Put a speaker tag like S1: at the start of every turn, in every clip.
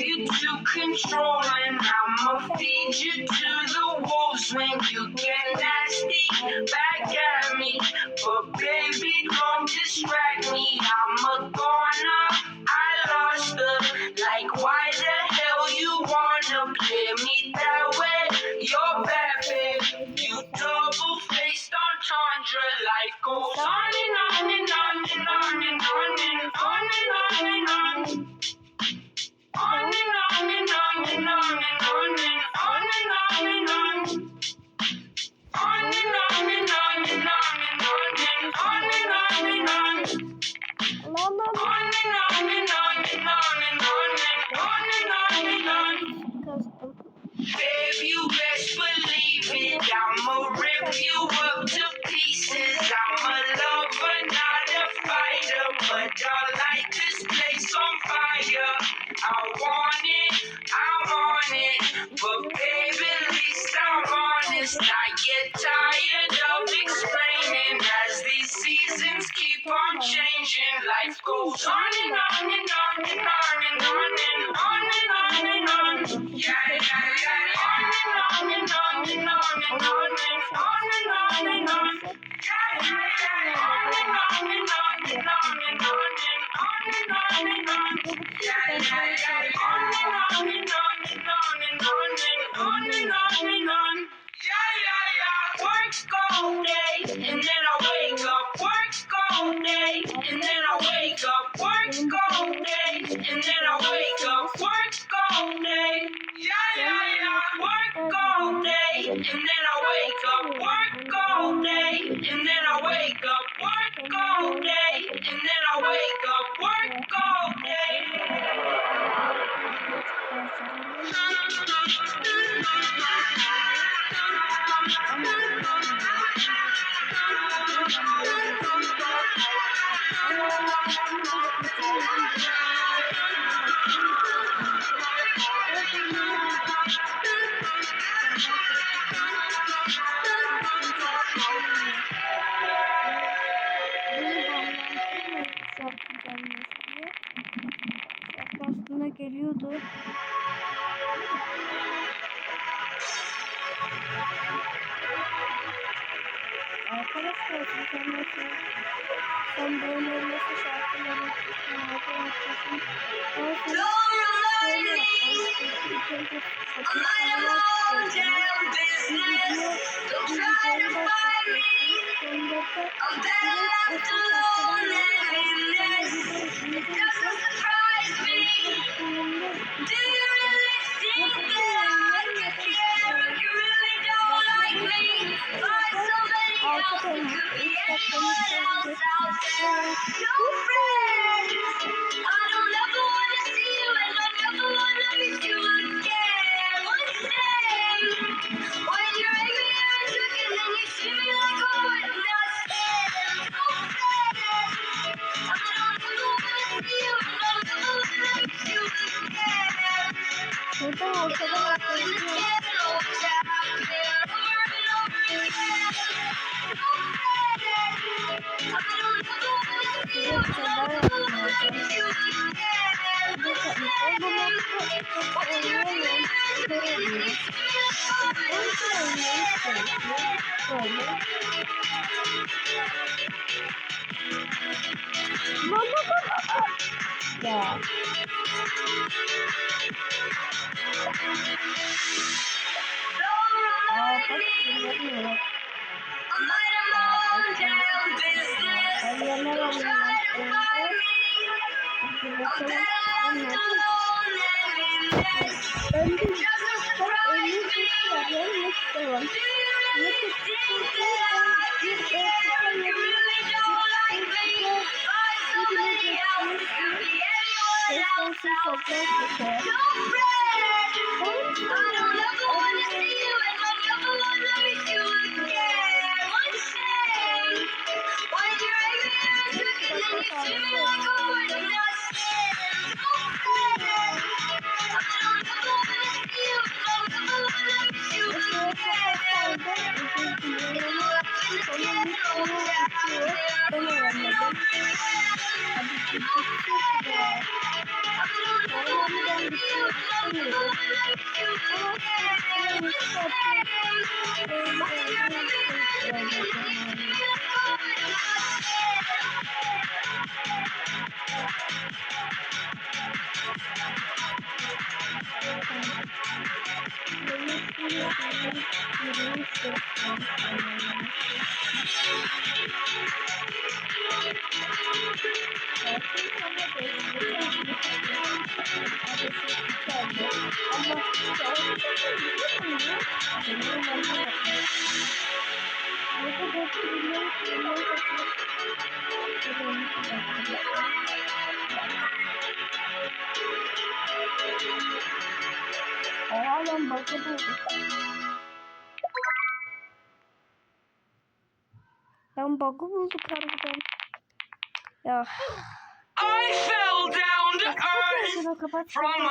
S1: you to control, and I'ma feed you to the wolves when you get nasty back at me. But baby, don't distract me. I'm a goner, I lost her. Like, why the hell you wanna play me that way? You're bad, babe. You double-faced entendre. Life goes on and on and on and on and on and on and on and on. On and on and on and on and on and on and on and on. On and on and on and on and on and on and on and on. On and on and on and on and on and on and on. Babe, you best believe it. I'ma rip you up to pieces. I'm a lover, not a fighter, but I light this place on fire. I want it, I'm on it, but baby, at least I'm honest. I get tired of explaining as these seasons keep on changing. Life goes on and on and on and on and on and on and on and on. Yeah, yeah, yeah. On and on and on and on and on and on and on and on. Yeah, yeah, yeah. On and on and on and on and on and on and on. Yeah, yeah, yeah. On and on and on and on and on and on and on and on. Yeah, yeah, yeah. Work's all day and then I wake up. Work's all day and then I wake up. Work's all day and then I wake up. Work's all day. Yeah, yeah, yeah. Work all day and then I wake up. Work all day and then I wake up. Work all day and then I wake up. Work all day.
S2: Aslında geliyordu. Arkadaşlar sen böyle nasıl şarkıları Ya. istemiyorum. Ama ben bakı buldum. Ben bug'ı bulduk harbiden. Ya.
S1: I fell down to earth
S2: Şunu kapat.
S1: from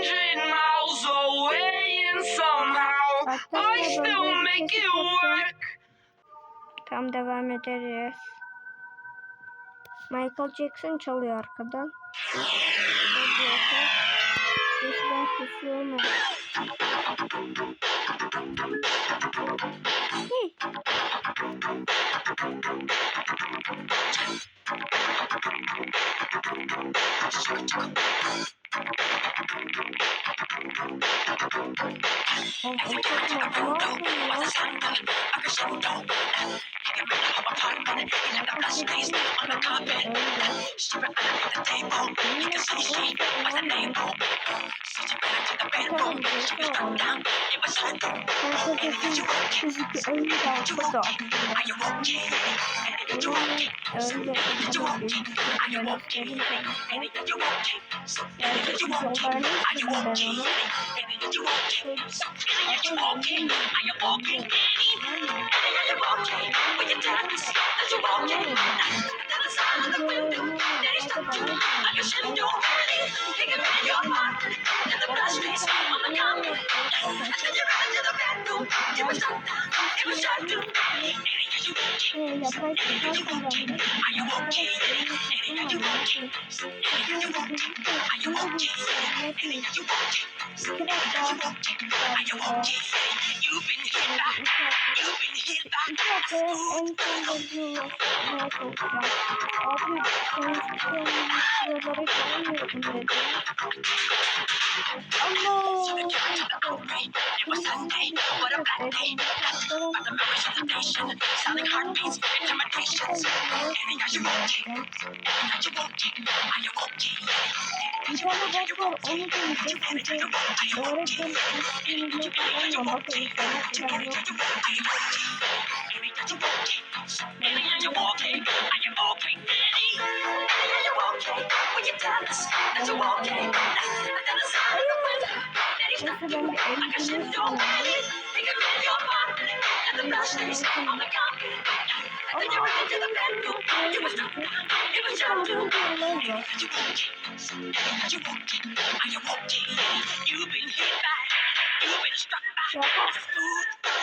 S1: 100 miles away, and somehow I still make it work.
S2: Tam devam ederiz. Michael Jackson çalıyor arkadan. Sesinden kısıyor mu?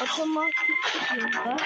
S2: Otomatik gidiyor.